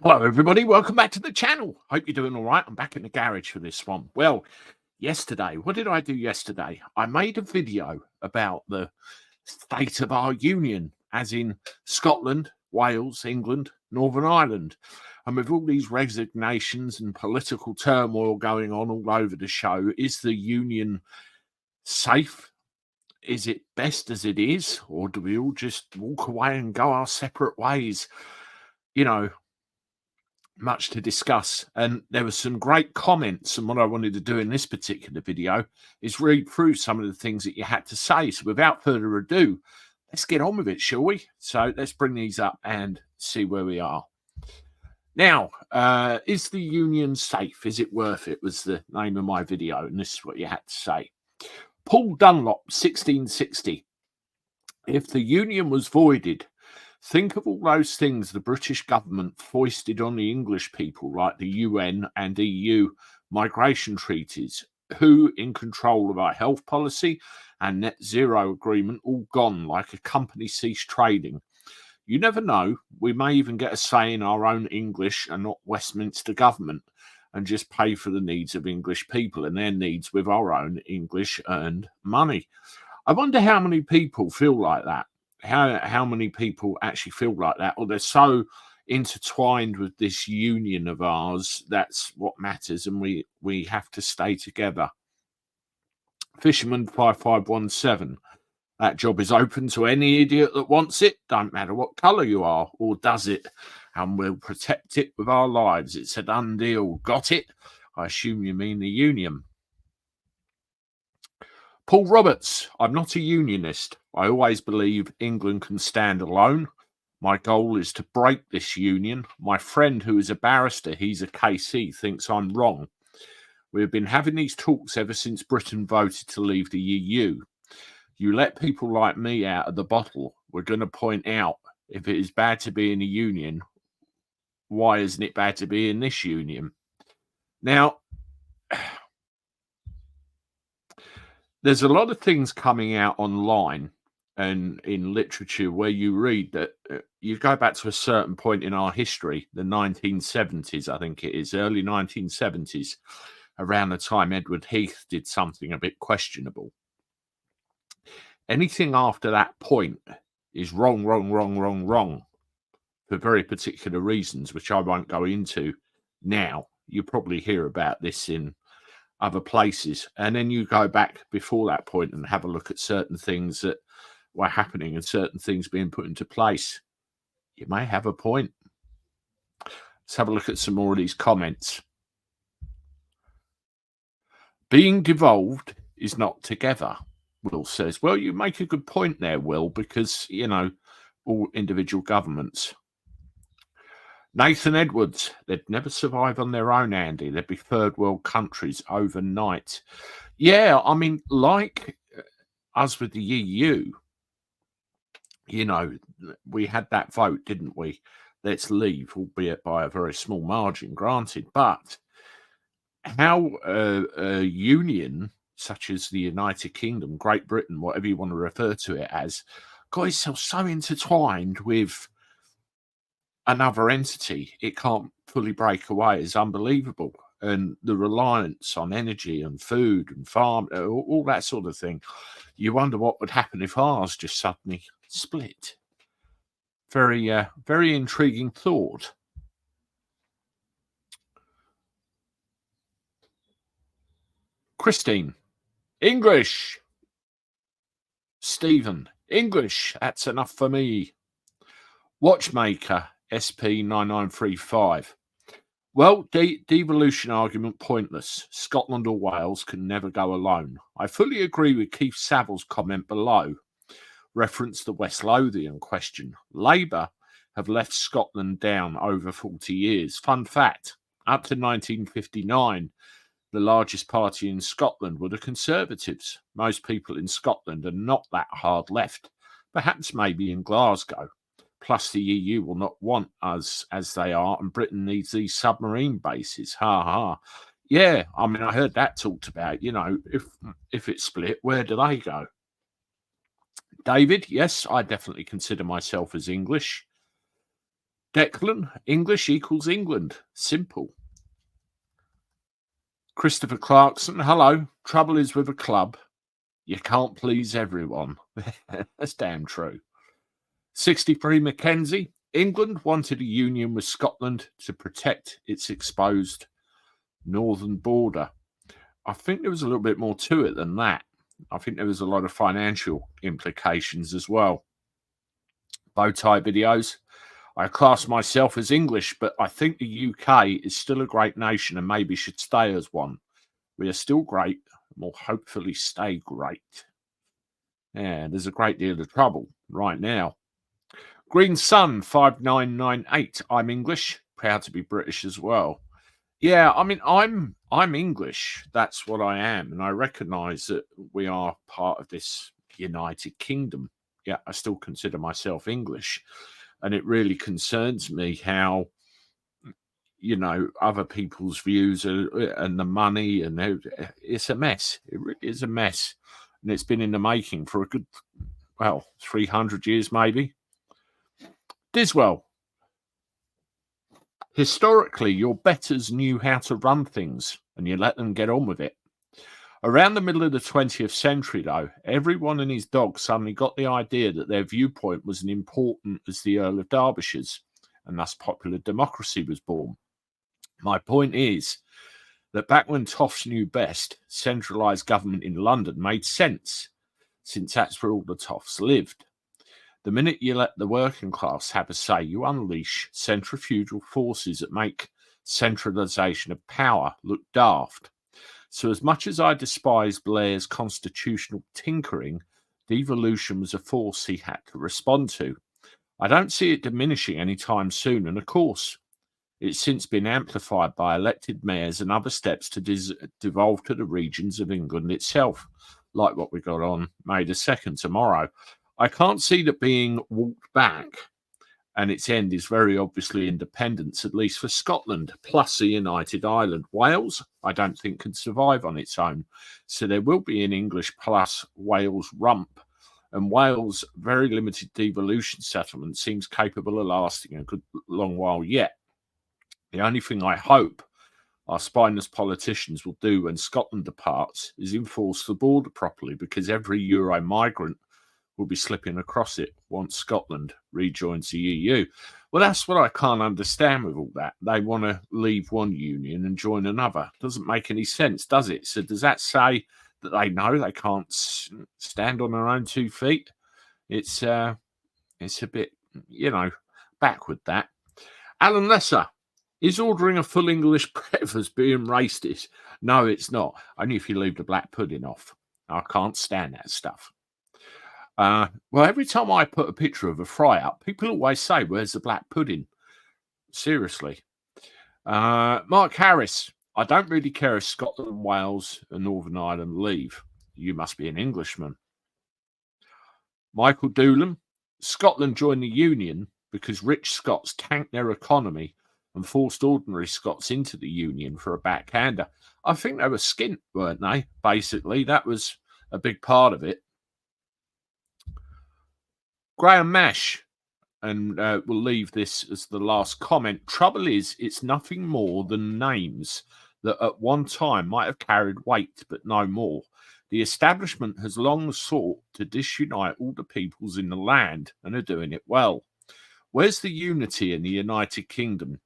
Hello, everybody. Welcome back to the channel. Hope you're doing all right. I'm back in the garage for this one. Well, yesterday, what did I do yesterday? I made a video about the state of our union, as in Scotland, Wales, England, Northern Ireland. And with all these resignations and political turmoil going on all over the show, is the union safe? Is it best as it is? Or do we all just walk away and go our separate ways? You know, much to discuss, and there were some great comments, and what I wanted to do in this particular video is read through some of the things that you had to say. So without further ado, let's get on with it, shall we? So let's bring these up and see where we are. Now, is the union safe? Is it worth it? Was the name of my video, and this is what you had to say. Paul Dunlop, 1660. If the union was voided, think of all those things the British government foisted on the English people, like the UN and EU migration treaties. Who in control of our health policy and net zero agreement, all gone like a company ceased trading. You never know, we may even get a say in our own English and not Westminster government, and just pay for the needs of English people and their needs with our own English earned money. I wonder how many people feel like that. How many people actually feel like that, or they're so intertwined with this union of ours. That's what matters, and we have to stay together. Fisherman 5517. That job is open to any idiot that wants it, don't matter what colour you are, or does it, and we'll protect it with our lives. It's a done deal. Got it? I assume you mean the union. Paul Roberts, I'm not a unionist. I always believe England can stand alone. My goal is to break this union. My friend, who is a barrister, he's a KC, thinks I'm wrong. We have been having these talks ever since Britain voted to leave the EU. You let people like me out of the bottle, we're going to point out, if it is bad to be in a union, why isn't it bad to be in this union? Now, there's a lot of things coming out online and in literature where you read that you go back to a certain point in our history, the 1970s, I think it is, early 1970s, around the time Edward Heath did something a bit questionable. Anything after that point is wrong for very particular reasons, which I won't go into now. You probably hear about this in other places, and then you go back before that point and have a look at certain things that were happening and certain things being put into place. You may have a point. Let's have a look at some more of these comments. Being devolved is not together, Will says. Well, you make a good point there, Will, because, you know, all individual governments. Nathan Edwards, they'd never survive on their own, Andy. They'd be third world countries overnight. Yeah, I mean, like us with the EU, you know, we had that vote, didn't we? Let's leave, albeit by a very small margin, granted. But how a union such as the United Kingdom, Great Britain, whatever you want to refer to it as, got itself so intertwined with another entity, it can't fully break away, is unbelievable. And the reliance on energy and food and farm, all that sort of thing. You wonder what would happen if ours just suddenly split. Very, very intriguing thought. Christine, English. Stephen, English. That's enough for me. Watchmaker, SP9935. Well, devolution argument pointless. Scotland or Wales can never go alone. I fully agree with Keith Saville's comment below. Reference the West Lothian question. Labour have left Scotland down over 40 years. Fun fact, up to 1959, the largest party in Scotland were the Conservatives. Most people in Scotland are not that hard left. Perhaps maybe in Glasgow. Plus, the EU will not want us as they are, and Britain needs these submarine bases. Ha ha. Yeah, I mean, I heard that talked about. You know, if it's split, where do they go? David, yes, I definitely consider myself as English. Declan, English equals England. Simple. Christopher Clarkson, hello. Trouble is with a club. You can't please everyone. That's damn true. 63 Mackenzie, England wanted a union with Scotland to protect its exposed northern border. I think there was a little bit more to it than that. I think there was a lot of financial implications as well. Bowtie videos. I class myself as English, but I think the UK is still a great nation and maybe should stay as one. We are still great and will hopefully stay great. Yeah, there's a great deal of trouble right now. Green Sun 5998. I'm English, proud to be British as well. Yeah, I mean, I'm English. That's what I am, and I recognise that we are part of this United Kingdom. Yeah, I still consider myself English, and it really concerns me how, you know, other people's views and the money, and it's a mess. It really is a mess, and it's been in the making for a good, 300 years maybe. Diswell. Historically, your betters knew how to run things, and you let them get on with it. Around the middle of the 20th century, though, everyone and his dog suddenly got the idea that their viewpoint was as important as the Earl of Derbyshire's, and thus popular democracy was born. My point is that back when toffs knew best, centralised government in London made sense, since that's where all the toffs lived. The minute you let the working class have a say, you unleash centrifugal forces that make centralisation of power look daft. So as much as I despise Blair's constitutional tinkering, devolution was a force he had to respond to. I don't see it diminishing anytime soon, and of course, it's since been amplified by elected mayors and other steps to devolve to the regions of England itself, like what we got on May the 2nd tomorrow. I can't see that being walked back, and its end is very obviously independence, at least for Scotland, plus a united Ireland. Wales, I don't think, can survive on its own. So there will be an English plus Wales rump, and Wales' very limited devolution settlement seems capable of lasting a good long while yet. The only thing I hope our spineless politicians will do when Scotland departs is enforce the border properly, because every Euro migrant will be slipping across it once Scotland rejoins the EU. Well, that's what I can't understand with all that. They want to leave one union and join another. Doesn't make any sense, does it? So does that say that they know they can't stand on their own 2 feet? It's a bit, backward, that. Alan Lesser, is ordering a full English breakfast being racist? No, it's not. Only if you leave the black pudding off. I can't stand that stuff. Well, every time I put a picture of a fry up, people always say, where's the black pudding? Seriously. Mark Harris, I don't really care if Scotland, Wales and Northern Ireland leave. You must be an Englishman. Michael Doolan, Scotland joined the Union because rich Scots tanked their economy and forced ordinary Scots into the Union for a backhander. I think they were skint, weren't they? Basically, that was a big part of it. Graham Mash, and we'll leave this as the last comment. Trouble is, it's nothing more than names that at one time might have carried weight, but no more. The establishment has long sought to disunite all the peoples in the land and are doing it well. Where's the unity in the United Kingdom?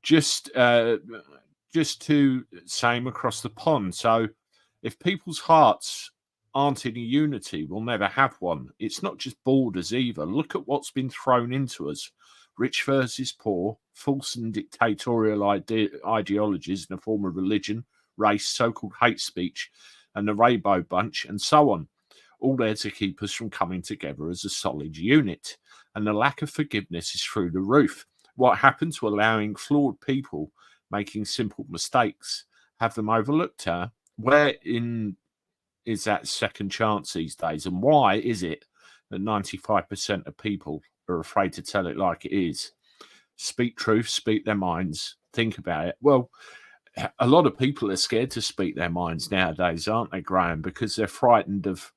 Just to same across the pond. So if people's hearts aren't in a unity, we'll never have one. It's not just borders either. Look at what's been thrown into us. Rich versus poor, false and dictatorial ideologies in the form of religion, race, so-called hate speech, and the Rainbow Bunch, and so on. All there to keep us from coming together as a solid unit. And the lack of forgiveness is through the roof. What happened to allowing flawed people making simple mistakes, have them overlooked? Where is that second chance these days? And why is it that 95% of people are afraid to tell it like it is? Speak truth, speak their minds, think about it. Well, a lot of people are scared to speak their minds nowadays, aren't they, Graham? Because they're frightened of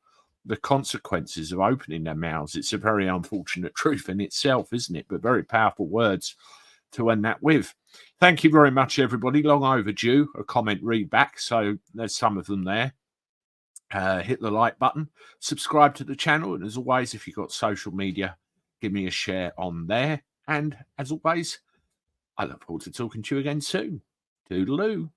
the consequences of opening their mouths. It's a very unfortunate truth in itself, isn't it? But very powerful words to end that with. Thank you very much, everybody. Long overdue a comment read back. So there's some of them there. Hit the like button, subscribe to the channel, and as always, if you've got social media, give me a share on there. And as always, I look forward to talking to you again soon. Toodaloo.